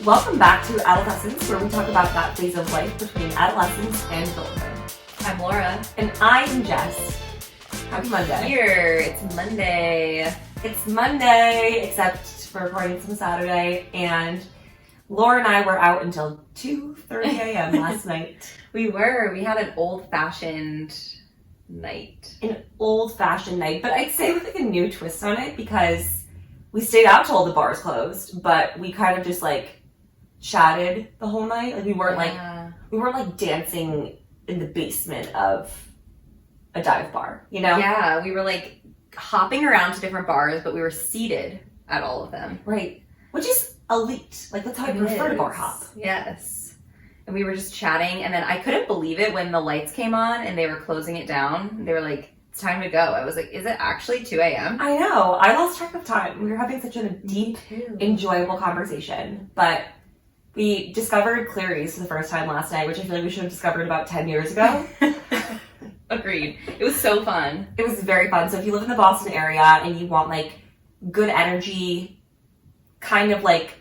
Welcome back to Adolescence, where we talk about that phase of life between adolescence and adulthood. I'm Laura. And I'm Jess. Happy Monday. Here, it's Monday. It's Monday, except for recording this on Saturday, and Laura and I were out until 2:30 a.m. last night. We had an old-fashioned night. An old-fashioned night, but I'd say with like a new twist on it, because we stayed out till all the bars closed, but we kind of just like chatted the whole night. Like we weren't like dancing in the basement of a dive bar, you know? Yeah, we were like hopping around to different bars, but we were seated at all of them. Right. Which is elite. Like that's how I prefer to bar hop. Yes. And we were just chatting, and then I couldn't believe it when the lights came on and they were closing it down. They were like, it's time to go. I was like, is it actually 2 a.m.? I know. I lost track of time. We were having such a deep, enjoyable conversation. But we discovered Clary's for the first time last night, which I feel like we should have discovered about 10 years ago. Agreed. It was so fun. It was very fun. So if you live in the Boston area and you want like good energy, kind of like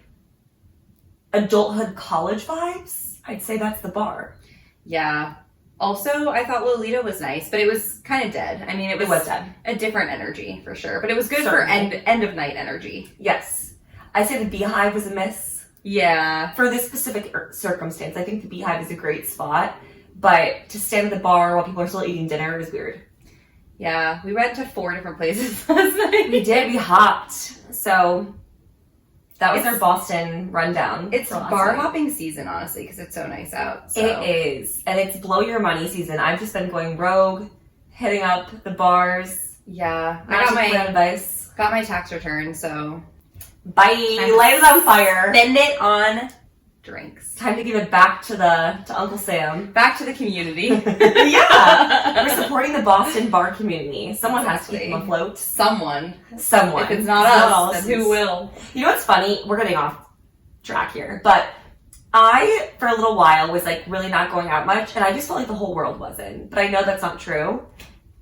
adulthood college vibes, I'd say that's the bar. Yeah. Also, I thought Lolita was nice, but it was kind of dead. I mean, it was dead. A different energy for sure, but it was good Certainly. for end of night energy. Yes. I'd say the Beehive was a miss. Yeah. For this specific circumstance, I think the Beehive is a great spot, but to stand at the bar while people are still eating dinner is weird. Yeah, we went to 4 different places last night. We did. We hopped. So that was our Boston rundown. It's bar hopping season, honestly, because it's so nice out. So. It is. And it's blow your money season. I've just been going rogue, hitting up the bars. Yeah. I got my tax return, so... Bye. Light it on fire. Spend it on drinks. Time to give it back to Uncle Sam. Back to the community. Yeah. We're supporting the Boston bar community. Someone has to keep them afloat. Someone. If it's not us, then who will? You know what's funny? We're getting off track here, but I, for a little while, was like really not going out much, and I just felt like the whole world wasn't. But I know that's not true.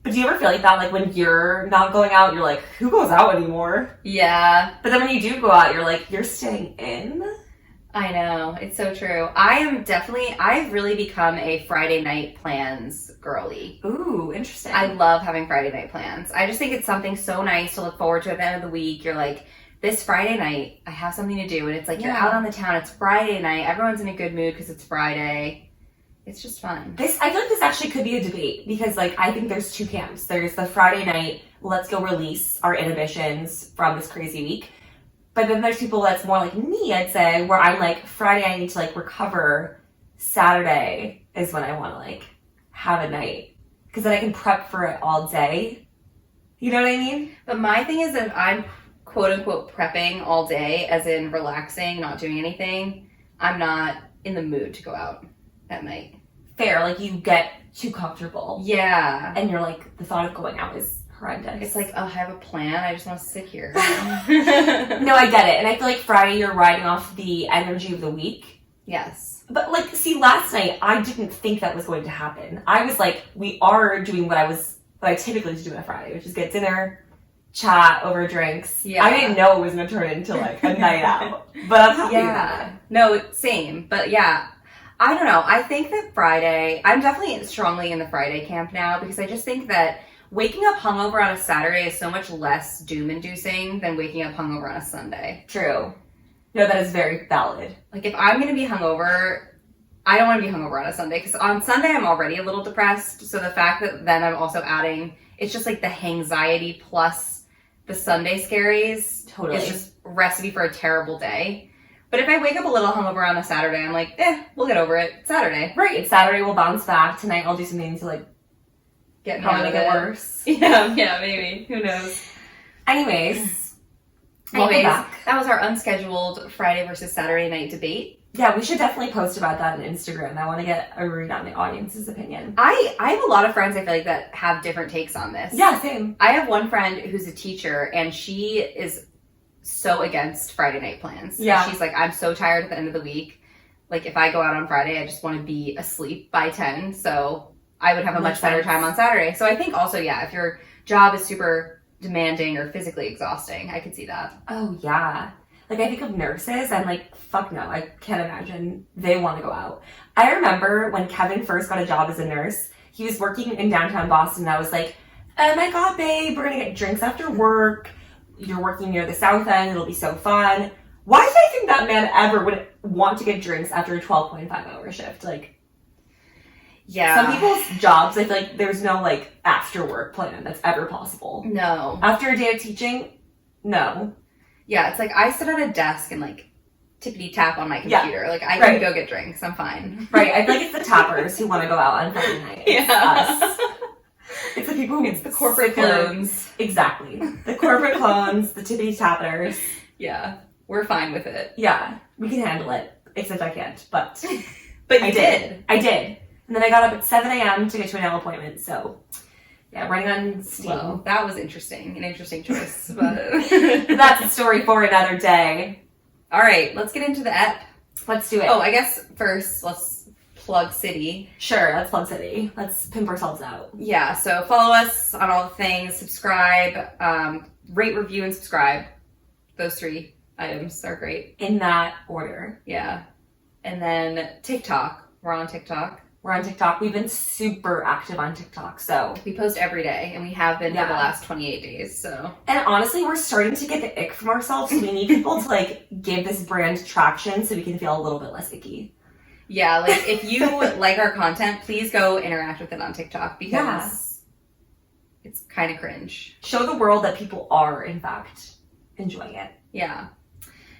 But do you ever feel like that? Like when you're not going out, you're like, who goes out anymore? Yeah. But then when you do go out, you're like, you're staying in? I know. It's so true. I've really become a Friday night plans girly. Ooh, interesting. I love having Friday night plans. I just think it's something so nice to look forward to at the end of the week. You're like, this Friday night, I have something to do. And it's like, you're out on the town. It's Friday night. Everyone's in a good mood because it's Friday. It's just fun. I feel like this actually could be a debate because, like, I think there's two camps. There's the Friday night, let's go release our inhibitions from this crazy week. But then there's people that's more like me, I'd say, where I'm like, Friday I need to, like, recover. Saturday is when I want to, like, have a night. Because then I can prep for it all day. You know what I mean? But my thing is that if I'm, quote-unquote, prepping all day, as in relaxing, not doing anything, I'm not in the mood to go out at night. Fair, like you get too comfortable. Yeah. And you're like, the thought of going out is horrendous. It's like, oh, I have a plan. I just want to sit here. No, I get it. And I feel like Friday you're riding off the energy of the week. Yes. But like, see, last night I didn't think that was going to happen. I was like, we are doing what I typically do on a Friday, which is get dinner, chat over drinks. Yeah. I didn't know it was going to turn into like a night out. But I'm happy about it. No, same. But yeah. I don't know. I think that Friday, I'm definitely strongly in the Friday camp now because I just think that waking up hungover on a Saturday is so much less doom-inducing than waking up hungover on a Sunday. True. No, that is very valid. Like if I'm going to be hungover, I don't want to be hungover on a Sunday because on Sunday I'm already a little depressed. So the fact that then I'm also adding, it's just like the anxiety plus the Sunday scaries. Totally. It's just recipe for a terrible day. But if I wake up a little hungover on a Saturday, I'm like, we'll get over it. It's Saturday. Right. It's Saturday. We'll bounce back. Tonight I'll do something to like probably make it worse. Yeah, maybe. Who knows? Anyways, that was our unscheduled Friday versus Saturday night debate. Yeah, we should definitely post about that on Instagram. I want to get a read on the audience's opinion. I have a lot of friends, I feel like, that have different takes on this. Yeah, same. I have one friend who's a teacher, and she is so against Friday night plans. Yeah. She's like, I'm so tired at the end of the week. Like, if I go out on Friday, I just want to be asleep by 10. So I would have a much better time on Saturday. So I think also, yeah, if your job is super demanding or physically exhausting, I could see that. Oh, yeah. Like, I think of nurses, I'm like, fuck no, I can't imagine they want to go out. I remember when Kevin first got a job as a nurse, he was working in downtown Boston, and I was like, oh my god, babe, we're gonna get drinks after work. You're working near the South End, it'll be so fun. Why did I think that man ever would want to get drinks after a 12.5-hour shift? Like, yeah. Some people's jobs, I feel like there's no, like, after-work plan that's ever possible. No. After a day of teaching, no. Yeah, it's like I sit at a desk and, like, tippity-tap on my computer. Yeah. Like, I can go get drinks. I'm fine. Right. I feel like it's the tappers who want to go out on Friday night. It's us. It's the people who... It's the corporate clones. Exactly. The corporate clones, the tippity-tappers. Yeah. We're fine with it. Yeah. We can handle it. Except I can't. But you did. I did. And then I got up at 7 a.m. to get to a nail appointment, so yeah, running on steam. Well, that was interesting. An interesting choice. But that's a story for another day. All right, let's get into the ep. Let's do it. Oh, I guess first, let's plug City. Sure, let's plug City. Let's pimp ourselves out. Yeah, so follow us on all the things, subscribe, rate, review, and subscribe. Those 3 items are great. In that order. Yeah. And then TikTok. We're on TikTok. We're on TikTok. We've been super active on TikTok, so... We post every day, and we have been for the last 28 days, so... And honestly, we're starting to get the ick from ourselves, so we need people to, like, give this brand traction so we can feel a little bit less icky. Yeah, like, if you like our content, please go interact with it on TikTok, because it's kind of cringe. Show the world that people are, in fact, enjoying it. Yeah.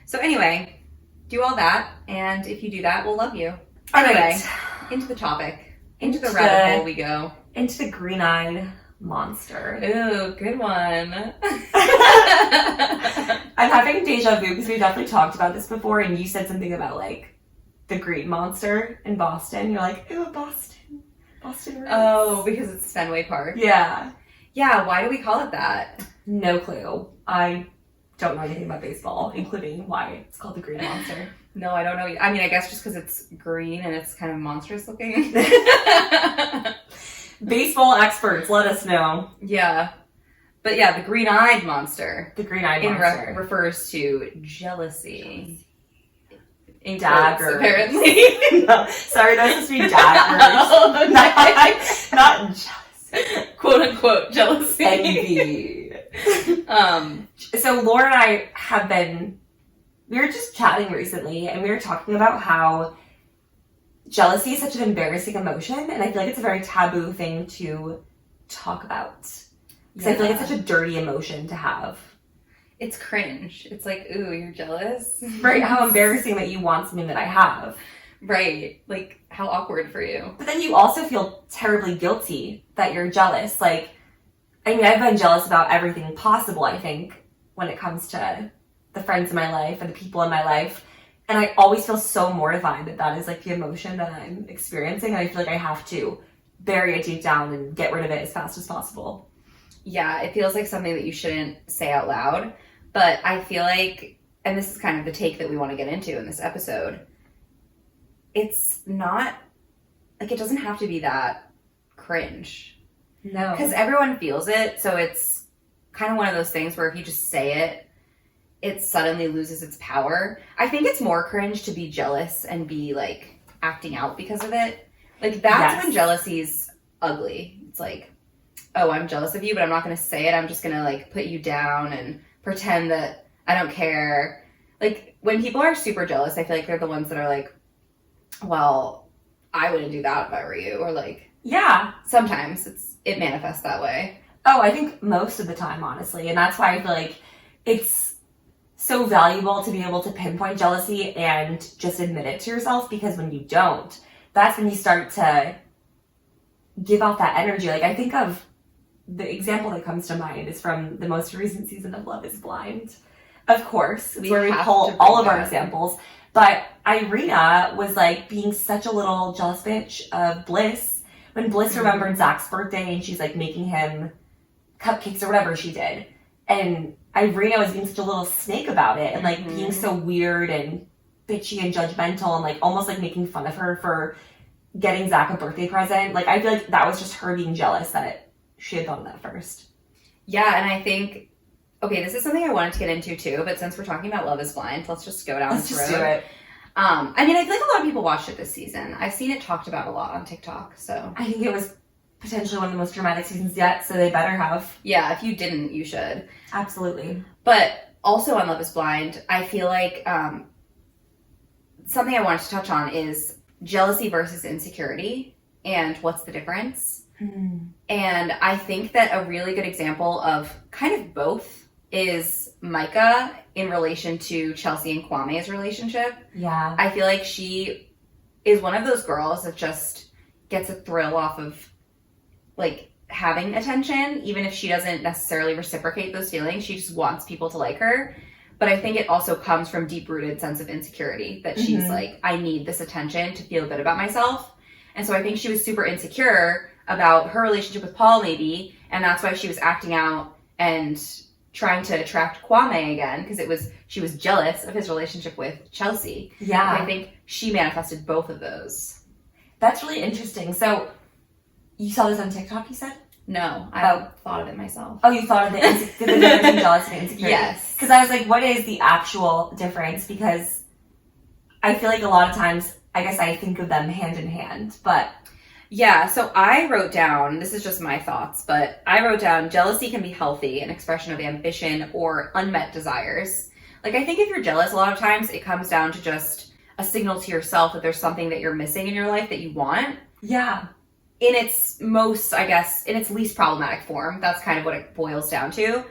So anyway, do all that, and if you do that, we'll love you. Anyway... Right. Into the topic. Into the rabbit hole we go. Into the green-eyed monster. Ooh, good one. I'm having deja vu because we definitely talked about this before, and you said something about, like, the green monster in Boston. You're like, ooh, Boston. Boston roots. Oh, because it's Fenway Park. Yeah. Yeah, why do we call it that? No clue. I don't know anything about baseball, including why it's called the green monster. No, I don't know. I mean, I guess just because it's green and it's kind of monstrous looking. Baseball experts, let us know. Yeah. But yeah, the green-eyed monster. The green-eyed monster. Refers to jealousy. In daggers. Apparently. No, sorry, that's supposed to be daggers. Not jealousy. Quote-unquote jealousy. Envy. So Laura and I have been... We were just chatting recently, and we were talking about how jealousy is such an embarrassing emotion, and I feel like it's a very taboo thing to talk about. Because I feel like it's such a dirty emotion to have. It's cringe. It's like, ooh, you're jealous? Right, how embarrassing that you want something that I have. Right, like, how awkward for you. But then you also feel terribly guilty that you're jealous. Like, I mean, I've been jealous about everything possible, I think, when it comes to... the friends in my life and the people in my life, and I always feel so mortified that is like the emotion that I'm experiencing, and I feel like I have to bury it deep down and get rid of it as fast as possible. Yeah, it feels like something that you shouldn't say out loud, but I feel like, and this is kind of the take that we want to get into in this episode, it's not, like, it doesn't have to be that cringe. No. Because everyone feels it, so it's kind of one of those things where if you just say it, it suddenly loses its power. I think it's more cringe to be jealous and be, like, acting out because of it. Like, that's when jealousy's ugly. It's like, oh, I'm jealous of you, but I'm not going to say it. I'm just going to, like, put you down and pretend that I don't care. Like, when people are super jealous, I feel like they're the ones that are like, well, I wouldn't do that if I were you. Or, like, yeah. Sometimes it manifests that way. Oh, I think most of the time, honestly. And that's why I feel like it's so valuable to be able to pinpoint jealousy and just admit it to yourself, because when you don't, that's when you start to give off that energy. Like, I think of the example that comes to mind is from the most recent season of Love is Blind. Of course, it's where we pull all of our examples. But Irina was like being such a little jealous bitch of Bliss when Bliss remembered Zach's birthday and she's like making him cupcakes or whatever she did. And Irina was being such a little snake about it and like being so weird and bitchy and judgmental and like almost like making fun of her for getting Zach a birthday present. Like, I feel like that was just her being jealous that she had thought of that first. Yeah, and I think Okay, this is something I wanted to get into too, but since we're talking about Love is Blind, let's just go down Let's this just road. do it. I mean, I feel like a lot of people watched it this season. I've seen it talked about a lot on TikTok, so. I think it was potentially one of the most dramatic seasons yet, so they better have. Yeah, if you didn't, you should. Absolutely. But also on Love is Blind, I feel like something I wanted to touch on is jealousy versus insecurity and what's the difference. And I think that a really good example of kind of both is Micah in relation to Chelsea and Kwame's relationship. Yeah. I feel like she is one of those girls that just gets a thrill off of like having attention, even if she doesn't necessarily reciprocate those feelings. She just wants people to like her. But I think it also comes from deep-rooted sense of insecurity that she's like, I need this attention to feel good about myself. And so I think she was super insecure about her relationship with Paul maybe, and that's why she was acting out and trying to attract Kwame again, because she was jealous of his relationship with Chelsea. Yeah. And I think she manifested both of those. That's really interesting. So, you saw this on TikTok, you said? No, I thought of it myself. Oh, you thought of the difference between jealous and insecurity? Yes. Because I was like, what is the actual difference? Because I feel like a lot of times, I guess I think of them hand in hand, but... Yeah, so I wrote down, this is just my thoughts, but I wrote down jealousy can be healthy, an expression of ambition or unmet desires. Like, I think if you're jealous, a lot of times it comes down to just a signal to yourself that there's something that you're missing in your life that you want. Yeah. In its most, I guess, in its least problematic form, that's kind of what it boils down to.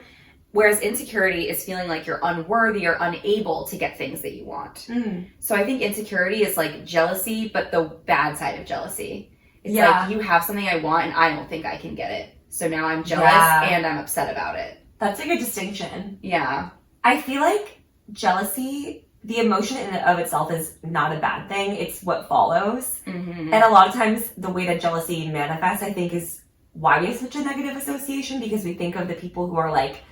Whereas insecurity is feeling like you're unworthy or unable to get things that you want. So I think insecurity is like jealousy, but the bad side of jealousy. It's like, you have something I want and I don't think I can get it. So now I'm jealous and I'm upset about it. That's a good distinction. Yeah. I feel like jealousy, the emotion in and of itself is not a bad thing. It's what follows. And a lot of times the way that jealousy manifests, I think, is why we have such a negative association, because we think of the people who are like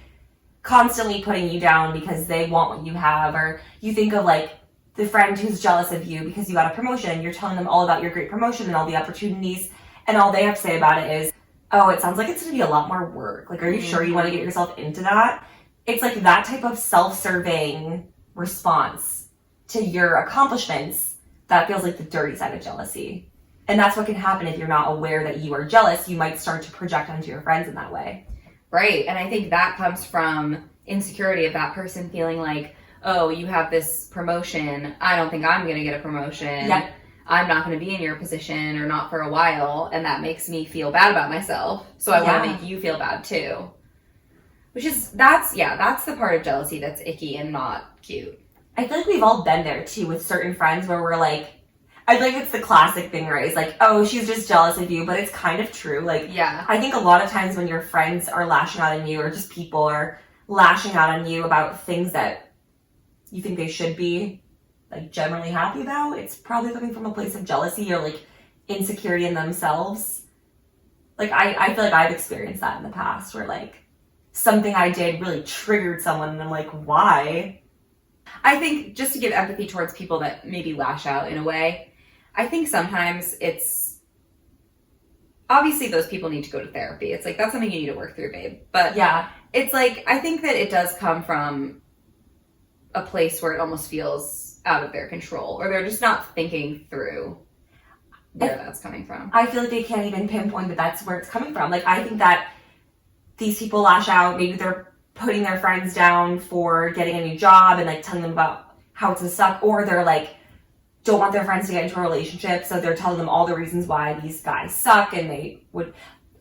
constantly putting you down because they want what you have, or you think of like the friend who's jealous of you because you got a promotion and you're telling them all about your great promotion and all the opportunities, and all they have to say about it is, oh, it sounds like it's going to be a lot more work. Like, are you sure you want to get yourself into that? It's like that type of self-serving response to your accomplishments that feels like the dirty side of jealousy. And that's what can happen if you're not aware that you are jealous. You might start to project onto your friends in that way. Right. And I think that comes from insecurity of that person feeling like, oh, you have this promotion. I don't think I'm going to get a promotion. Yep. I'm not going to be in your position or not for a while. And that makes me feel bad about myself. So I want to make you feel bad too. That's the part of jealousy that's icky and not cute. I feel like we've all been there too with certain friends where we're like, I think it's the classic thing, right? It's like, oh, she's just jealous of you, but it's kind of true. Like, I think a lot of times when your friends are lashing out on you, or just people are lashing out on you about things that you think they should be like generally happy about, it's probably coming from a place of jealousy or like insecurity in themselves. Like, I feel like I've experienced that in the past where like something I did really triggered someone and I'm like, why? I think just to give empathy towards people that maybe lash out in a way, I think sometimes it's obviously those people need to go to therapy. It's like, that's something you need to work through, babe. But it's like, I think that it does come from a place where it almost feels out of their control, or they're just not thinking through where that's coming from. I feel like they can't even pinpoint that that's where it's coming from. Like, I think that these people lash out, maybe they're putting their friends down for getting a new job and like telling them about how it's a suck, or they're like don't want their friends to get into a relationship, so they're telling them all the reasons why these guys suck, and they would.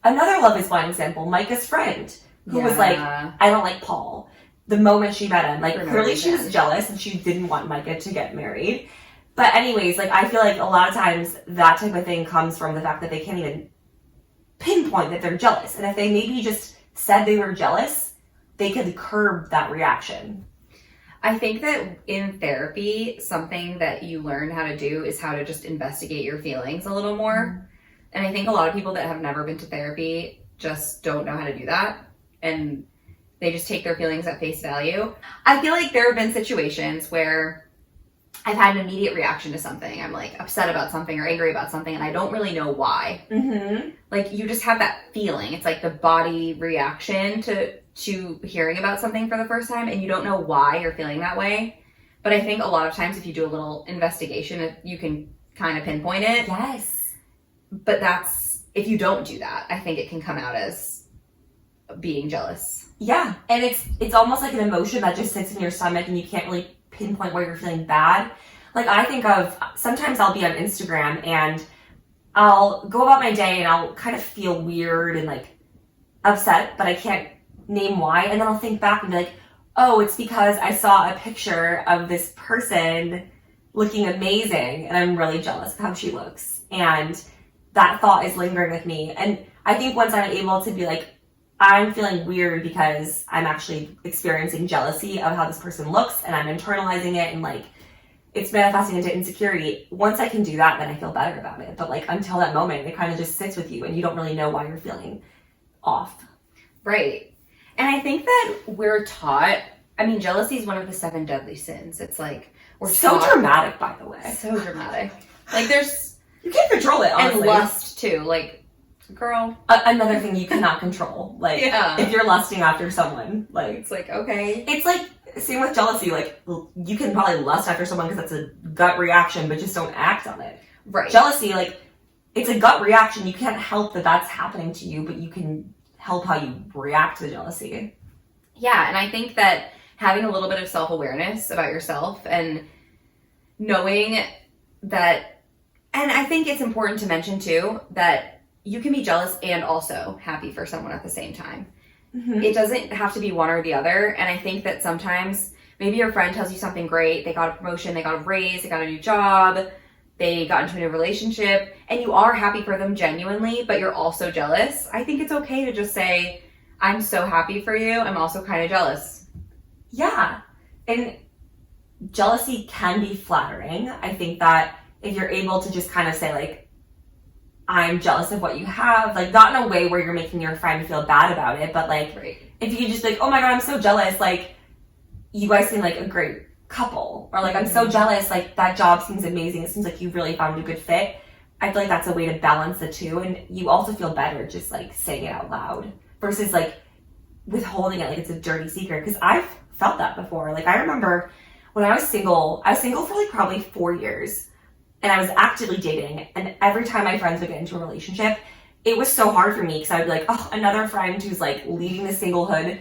Another Love is Blind example, Micah's friend, who was like, I don't like Paul. The moment she met him, like, clearly she was jealous and she didn't want Micah to get married. But anyways, like, I feel like a lot of times that type of thing comes from the fact that they can't even pinpoint that they're jealous. And if they maybe just said they were jealous, they could curb that reaction. I think that in therapy, something that you learn how to do is how to just investigate your feelings a little more. And I think a lot of people that have never been to therapy just don't know how to do that. And they just take their feelings at face value. I feel like there have been situations where I've had an immediate reaction to something. I'm like upset about something or angry about something, and I don't really know why. Like, you just have that feeling. It's like the body reaction to to hearing about something for the first time and you don't know why you're feeling that way. But I think a lot of times if you do a little investigation, you can kind of pinpoint it. Yes. But if you don't do that, I think it can come out as being jealous. Yeah. And it's almost like an emotion that just sits in your stomach and you can't really pinpoint where you're feeling bad. Like I think of, sometimes I'll be on Instagram and I'll go about my day and I'll kind of feel weird and like upset, but I can't name why. And then I'll think back and be like, oh, it's because I saw a picture of this person looking amazing and I'm really jealous of how she looks. And that thought is lingering with me. And I think once I'm able to be like, I'm feeling weird because I'm actually experiencing jealousy of how this person looks and I'm internalizing it and like it's manifesting into insecurity. Once I can do that, then I feel better about it. But like until that moment, it kind of just sits with you and you don't really know why you're feeling off. Right. And I think that we're taught, I mean, jealousy is one of the 7 deadly sins. It's like, we're so taught, dramatic, by the way. So dramatic. Like there's... You can't control it, honestly. And lust, too. Like, girl. Another thing you cannot control. Like, if you're lusting after someone, like... It's like, okay. It's like, same with jealousy. Like, you can probably lust after someone because that's a gut reaction, but just don't act on it. Right. Jealousy, like, it's a gut reaction. You can't help that that's happening to you, but you can help how you react to the jealousy. Yeah, and I think that having a little bit of self-awareness about yourself and knowing that, and I think it's important to mention too, that you can be jealous and also happy for someone at the same time. Mm-hmm. It doesn't have to be one or the other, and I think that sometimes maybe your friend tells you something great, they got a promotion, they got a raise, they got a new job, they got into a new relationship, and you are happy for them genuinely, but you're also jealous. I think it's okay to just say, I'm so happy for you, I'm also kind of jealous. Yeah, and jealousy can be flattering. I think that if you're able to just kind of say like, I'm jealous of what you have, like not in a way where you're making your friend feel bad about it, but like, right. If you could just like, oh my God, I'm so jealous, like you guys seem like a great couple, or like, I'm so jealous, like that job seems amazing, it seems like you really found a good fit. I feel like that's a way to balance the two, and you also feel better just like saying it out loud versus like withholding it like it's a dirty secret, because I've felt that before. Like I remember when I was single for like probably 4 years, and I was actively dating, and every time my friends would get into a relationship, it was so hard for me because I would be like, oh, another friend who's like leading the singlehood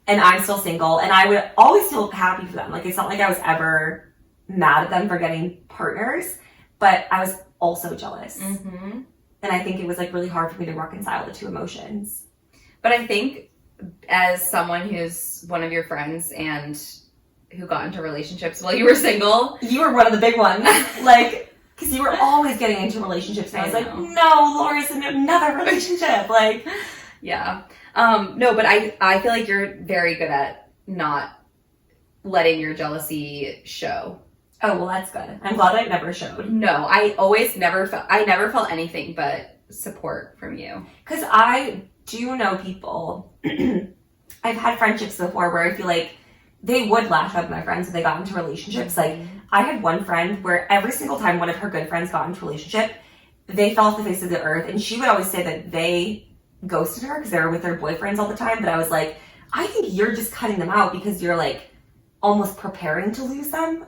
and I'm still single, and I would always feel happy for them. Like it's not like I was ever mad at them for getting partners, but I was also jealous. Mm-hmm. And I think it was like really hard for me to reconcile the two emotions. But I think as someone who's one of your friends and who got into relationships while you were single. You were one of the big ones. Like, because you were always getting into relationships. And I was like, no, Laura's in another relationship. Like, yeah. No, but I feel like you're very good at not letting your jealousy show. Oh, well, that's good. I'm glad I never showed. No, I never felt anything but support from you. Because I do know people, I've had friendships before where I feel like they would lash out at my friends when they got into relationships. Like, I had one friend where every single time one of her good friends got into a relationship, they fell off the face of the earth. And she would always say that they ghosted her because they were with their boyfriends all the time. But I was like, I think you're just cutting them out because you're like almost preparing to lose them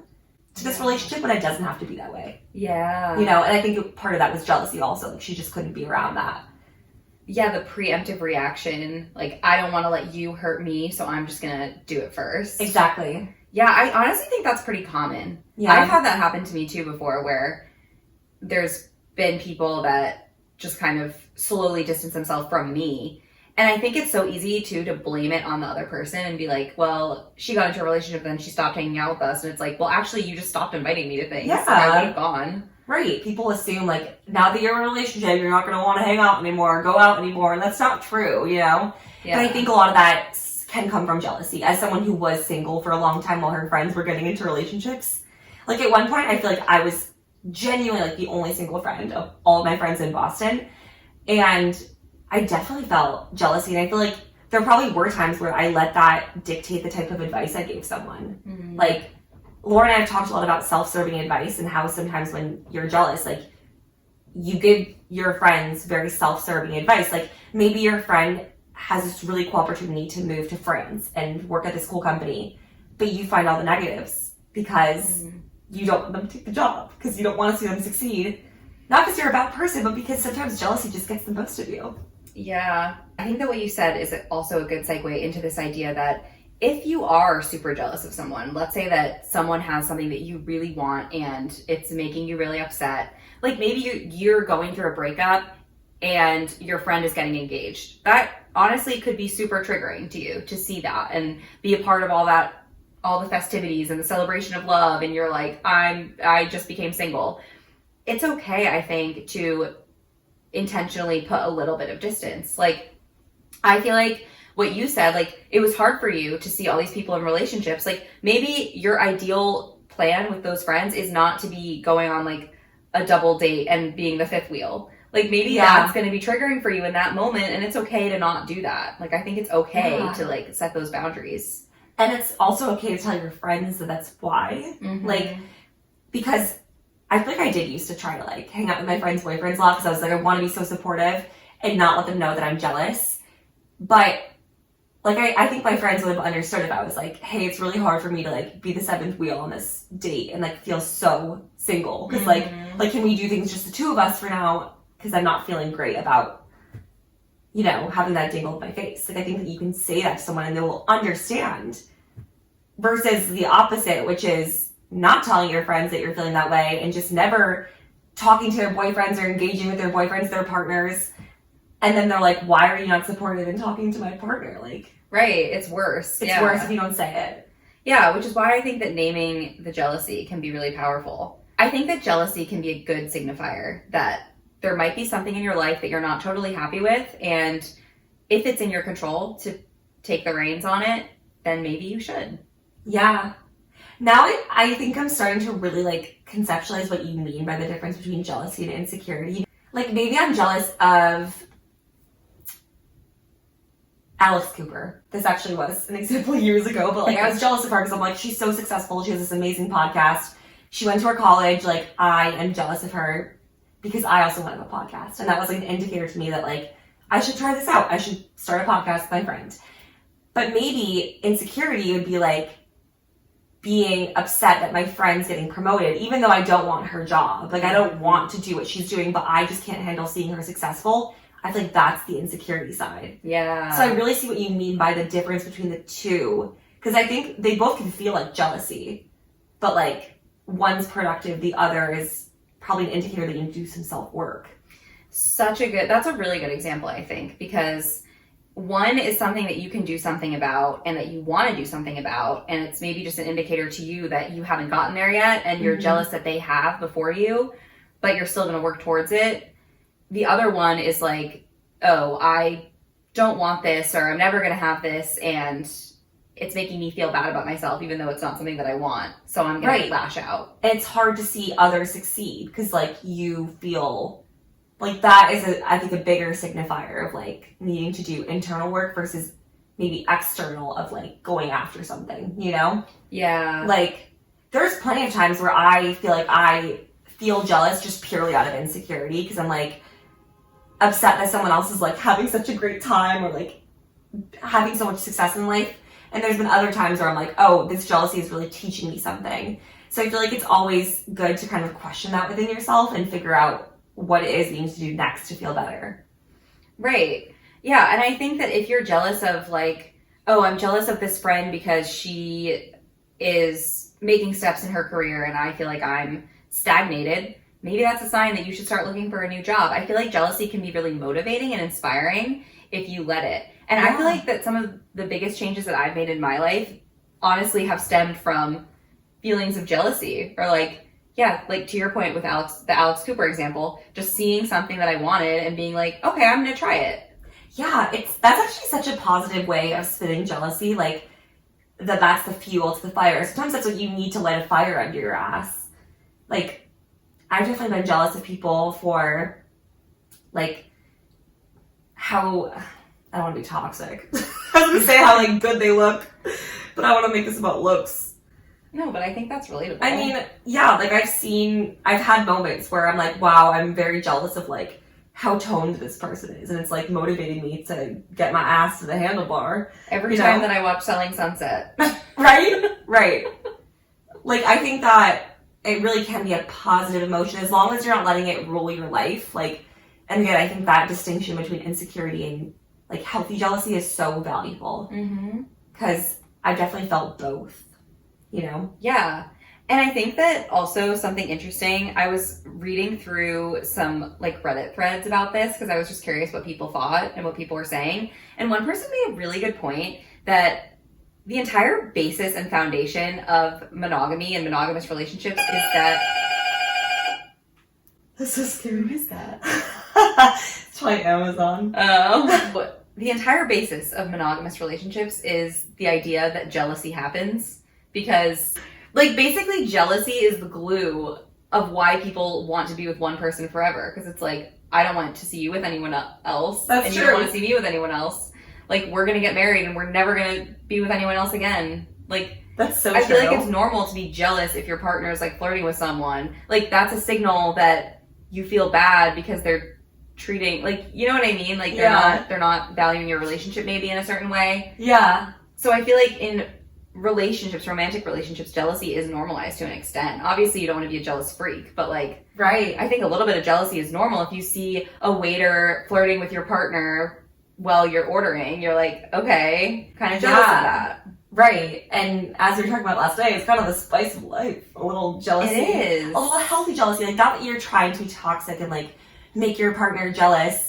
to this relationship, but it doesn't have to be that way. Yeah. You know, and I think part of that was jealousy also. Like, she just couldn't be around that. Yeah, the preemptive reaction. Like, I don't want to let you hurt me, so I'm just going to do it first. Exactly. Yeah, I honestly think that's pretty common. Yeah. I've had that happen to me too before, where there's been people that just kind of slowly distance themselves from me. And I think it's so easy too to blame it on the other person and be like, well, she got into a relationship, then she stopped hanging out with us. And it's like, well, actually, you just stopped inviting me to things. Yeah. So I would have gone. Right. People assume, like, now that you're in a relationship, you're not going to want to hang out anymore, go out anymore. And that's not true, you know? Yeah. But I think a lot of that can come from jealousy. As someone who was single for a long time while her friends were getting into relationships, like, at one point, I feel like I was genuinely, like, the only single friend of all of my friends in Boston. And I definitely felt jealousy. And I feel like there probably were times where I let that dictate the type of advice I gave someone. Mm-hmm. Like, Laura and I have talked a lot about self-serving advice and how sometimes when you're jealous, like, you give your friends very self-serving advice. Like, maybe your friend has this really cool opportunity to move to France and work at this cool company, but you find all the negatives because you don't want them to take the job, because you don't want to see them succeed. Not because you're a bad person, but because sometimes jealousy just gets the most of you. Yeah. I think that what you said is also a good segue into this idea that if you are super jealous of someone, let's say that someone has something that you really want and it's making you really upset. Like maybe you're going through a breakup and your friend is getting engaged. That honestly could be super triggering to you to see that and be a part of all the festivities and the celebration of love. And you're like, I just became single. It's okay, I think, to intentionally put a little bit of distance. Like, I feel like what you said, like, it was hard for you to see all these people in relationships. Like, maybe your ideal plan with those friends is not to be going on, like, a double date and being the fifth wheel. Like, maybe that's going to be triggering for you in that moment, and it's okay to not do that. Like, I think it's okay to, like, set those boundaries. And it's also okay to tell your friends that that's why. Like, because I feel like I did used to try to, like, hang out with my friends' boyfriends a lot because I was like, I want to be so supportive and not let them know that I'm jealous. But, like, I think my friends would have understood if I was like, hey, it's really hard for me to, like, be the seventh wheel on this date and, like, feel so single. Because, like, can we do things just the two of us for now? Because I'm not feeling great about, you know, having that dangled in my face. Like, I think that you can say that to someone and they will understand. Versus the opposite, which is not telling your friends that you're feeling that way and just never talking to their boyfriends or engaging with their boyfriends, their partners. And then they're like, why are you not supportive in talking to my partner? Like, right, it's worse. It's worse if you don't say it. Yeah, which is why I think that naming the jealousy can be really powerful. I think that jealousy can be a good signifier that there might be something in your life that you're not totally happy with, and if it's in your control to take the reins on it, then maybe you should. Yeah. Now I think I'm starting to really, like, conceptualize what you mean by the difference between jealousy and insecurity. Like, maybe I'm jealous of Alice Cooper. This actually was an example years ago, but, like, I was jealous of her because I'm like, she's so successful. She has this amazing podcast. She went to our college. Like, I am jealous of her because I also want to have a podcast. And that was, like, an indicator to me that, like, I should try this out. I should start a podcast with my friend. But maybe insecurity would be, like, being upset that my friend's getting promoted, even though I don't want her job. Like, I don't want to do what she's doing, but I just can't handle seeing her successful. I feel like that's the insecurity side. Yeah. So I really see what you mean by the difference between the two. Because I think they both can feel like jealousy. But, like, one's productive, the other is probably an indicator that you need to do some self-work. That's a really good example, I think, because one is something that you can do something about and that you want to do something about, and it's maybe just an indicator to you that you haven't gotten there yet and you're jealous that they have before you, but you're still going to work towards it. The other one is like, oh, I don't want this, or I'm never going to have this, and it's making me feel bad about myself even though it's not something that I want, so I'm going to lash out. And it's hard to see others succeed because, like, you feel like that is, I think, a bigger signifier of, like, needing to do internal work versus maybe external of, like, going after something, you know? Yeah. Like, there's plenty of times where I feel like I feel jealous just purely out of insecurity because I'm, like, upset that someone else is, like, having such a great time or, like, having so much success in life. And there's been other times where I'm like, oh, this jealousy is really teaching me something. So I feel like it's always good to kind of question that within yourself and figure out what it is you need to do next to feel better. Right. Yeah, and I think that if you're jealous of, like, oh, I'm jealous of this friend because she is making steps in her career and I feel like I'm stagnated, maybe that's a sign that you should start looking for a new job. I feel like jealousy can be really motivating and inspiring if you let it. And I feel like that some of the biggest changes that I've made in my life honestly have stemmed from feelings of jealousy or, like, yeah, like to your point with the Alex Cooper example, just seeing something that I wanted and being like, okay, I'm going to try it. Yeah, that's actually such a positive way of spinning jealousy, like, that's the fuel to the fire. Sometimes that's what you need to light a fire under your ass. Like, I've definitely been jealous of people for, like, how, I don't want to be toxic. I was going to say how, like, good they look, but I want to make this about looks. No, but I think that's relatable. I mean, yeah, like, I've had moments where I'm like, wow, I'm very jealous of, like, how toned this person is, and it's like motivating me to get my ass to the handlebar Every time that I watch Selling Sunset. right. Like, I think that it really can be a positive emotion as long as you're not letting it rule your life. Like, and again, I think that distinction between insecurity and like healthy jealousy is so valuable because I've definitely felt both, you know? Yeah. And I think that also something interesting, I was reading through some like Reddit threads about this because I was just curious what people thought and what people were saying. And one person made a really good point that the entire basis and foundation of monogamy and monogamous relationships is that... That's so scary. Who is that? It's my Amazon. But the entire basis of monogamous relationships is the idea that jealousy happens because... Like, basically, jealousy is the glue of why people want to be with one person forever. Because it's like, I don't want to see you with anyone else. That's and true. You don't want to see me with anyone else. Like, we're going to get married and we're never going to be with anyone else again. Like, that's so I true. feel like it's normal to be jealous if your partner is, like, flirting with someone. Like, that's a signal that you feel bad because they're treating, like, you know what I mean? Like, they're not valuing your relationship maybe in a certain way. Yeah. So I feel like in relationships, romantic relationships, jealousy is normalized to an extent. Obviously, you don't want to be a jealous freak, but like, right. I think a little bit of jealousy is normal. If you see a waiter flirting with your partner while you're ordering, you're like, okay, kind of jealous of that. Right. And as we were talking about last night, it's kind of the spice of life. A little jealousy. It is. A little healthy jealousy. Like, not that you're trying to be toxic and like make your partner jealous.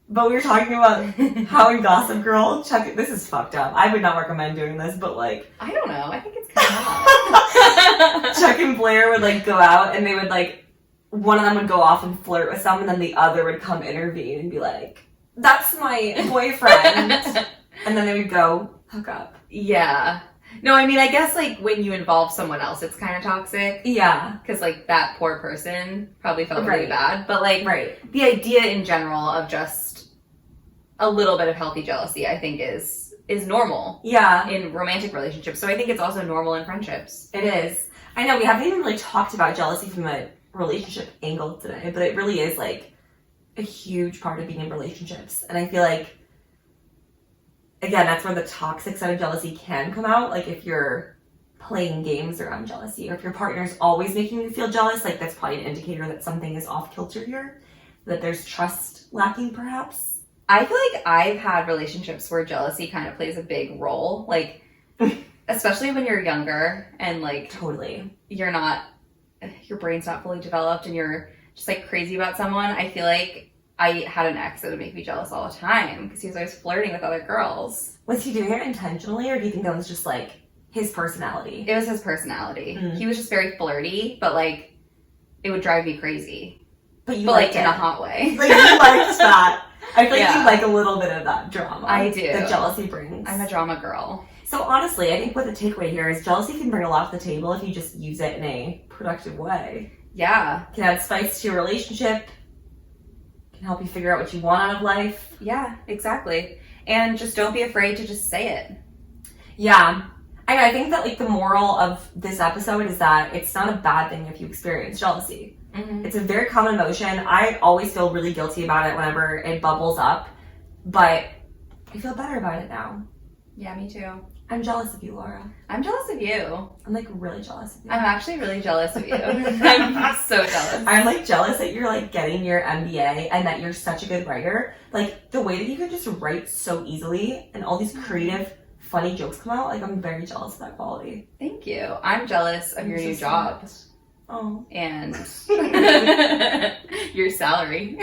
But we were talking about how in Gossip Girl, this is fucked up. I would not recommend doing this, but like... I don't know. I think it's kind of hot. Chuck and Blair would like go out and they would like... One of them would go off and flirt with someone, and then the other would come intervene and be like, that's my boyfriend. And then they would go hook up. Yeah. No, I mean, I guess like when you involve someone else, it's kind of toxic. Yeah. Because like that poor person probably felt really bad. But like the idea in general of just a little bit of healthy jealousy, I think is normal. Yeah. In romantic relationships. So I think it's also normal in friendships. It is. I know we haven't even really talked about jealousy from a relationship angle today, but it really is like a huge part of being in relationships. And I feel like, again, that's where the toxic side of jealousy can come out. Like if you're playing games around jealousy, or if your partner's always making you feel jealous, like that's probably an indicator that something is off kilter here, that there's trust lacking perhaps. I feel like I've had relationships where jealousy kind of plays a big role, like especially when you're younger and like totally your brain's not fully developed and you're just like crazy about someone. I feel like I had an ex that would make me jealous all the time because he was always flirting with other girls. Was he doing it intentionally, or do you think that was just like his personality? It was his personality. He was just very flirty, but like it would drive me crazy. But like in a hot way. Like you liked that. I feel like you like a little bit of that drama. I do. That jealousy brings. I'm a drama girl. So honestly, I think what the takeaway here is jealousy can bring a lot to the table if you just use it in a productive way. Yeah. Can add spice to your relationship. Can help you figure out what you want out of life. Yeah, exactly. And just don't be afraid to just say it. Yeah. I think that like the moral of this episode is that it's not a bad thing if you experience jealousy. Mm-hmm. It's a very common emotion. I always feel really guilty about it whenever it bubbles up, but I feel better about it now. Yeah, me too. I'm jealous of you, Laura. I'm jealous of you. I'm like really jealous of you. I'm actually really jealous of you. I'm so jealous. I'm like jealous that you're like getting your MBA and that you're such a good writer. Like the way that you can just write so easily and all these creative, funny jokes come out. Like I'm very jealous of that quality. Thank you. I'm jealous of your new job. Oh. And your salary.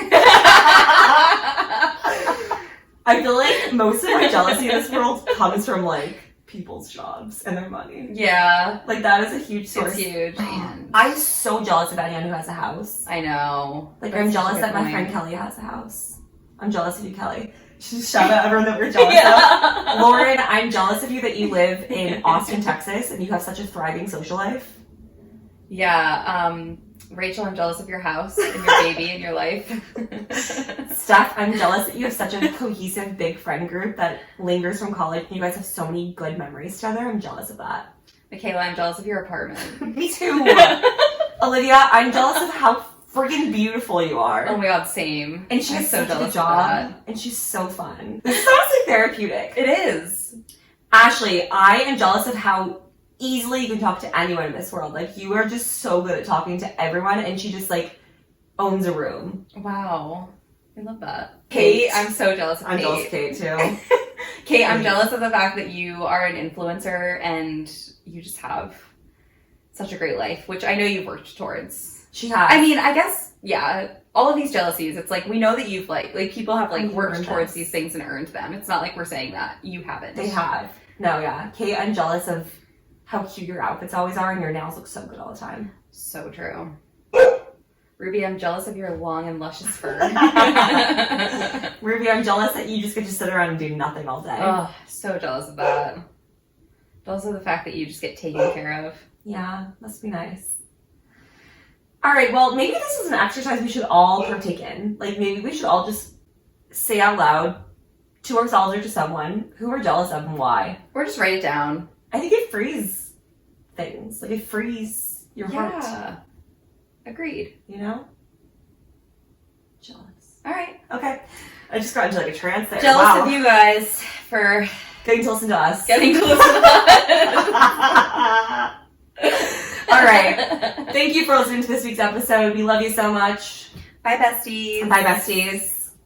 I feel like most of my jealousy in this world comes from like people's jobs and their money. Yeah. Like that is a huge source. It's huge. And I'm so jealous of anyone who has a house. I know. Like I'm jealous that my friend Kelly has a house. I'm jealous of you, Kelly. Just shout out everyone that we're jealous of. Lauren, I'm jealous of you that you live in Austin, Texas and you have such a thriving social life. Yeah, Rachel, I'm jealous of your house and your baby and your life. Steph, I'm jealous that you have such a cohesive, big friend group that lingers from college and you guys have so many good memories together. I'm jealous of that. Michaela, I'm jealous of your apartment. Me too. Olivia, I'm jealous of how freaking beautiful you are. Oh my god, same. And she I'm has so such a jealous good of job. that. And she's so fun. This is honestly therapeutic. It is. Ashley, I am jealous of how easily you can talk to anyone in this world. Like, you are just so good at talking to everyone, and she just, like, owns a room. Wow. I love that. Kate. Kate, I'm so jealous of Kate. I'm jealous of Kate, too. Kate, I'm jealous of the fact that you are an influencer and you just have such a great life, which I know you've worked towards. She has. I mean, I guess, yeah, all of these jealousies, it's like, we know that you've, like people have, like, worked towards these things and earned them. It's not like we're saying that you haven't. They have. No, yeah. Kate, I'm jealous of how cute your outfits always are, and your nails look so good all the time. So true. Ruby, I'm jealous of your long and luscious fur. Ruby, I'm jealous that you just get to sit around and do nothing all day. Oh, so jealous of that. Jealous of the fact that you just get taken care of. Yeah, must be nice. All right, well, maybe this is an exercise we should all partake in. Like, maybe we should all just say out loud to ourselves or to someone who we're jealous of and why. Or just write it down. I think it frees things. Like, it frees your heart. Yeah. Agreed. You know? Jealous. All right. Okay. I just got into, like, a trance there. Jealous Wow. of you guys for Getting to listen to us. getting close to us. All right. Thank you for listening to this week's episode. We love you so much. Bye, besties. Bye, besties.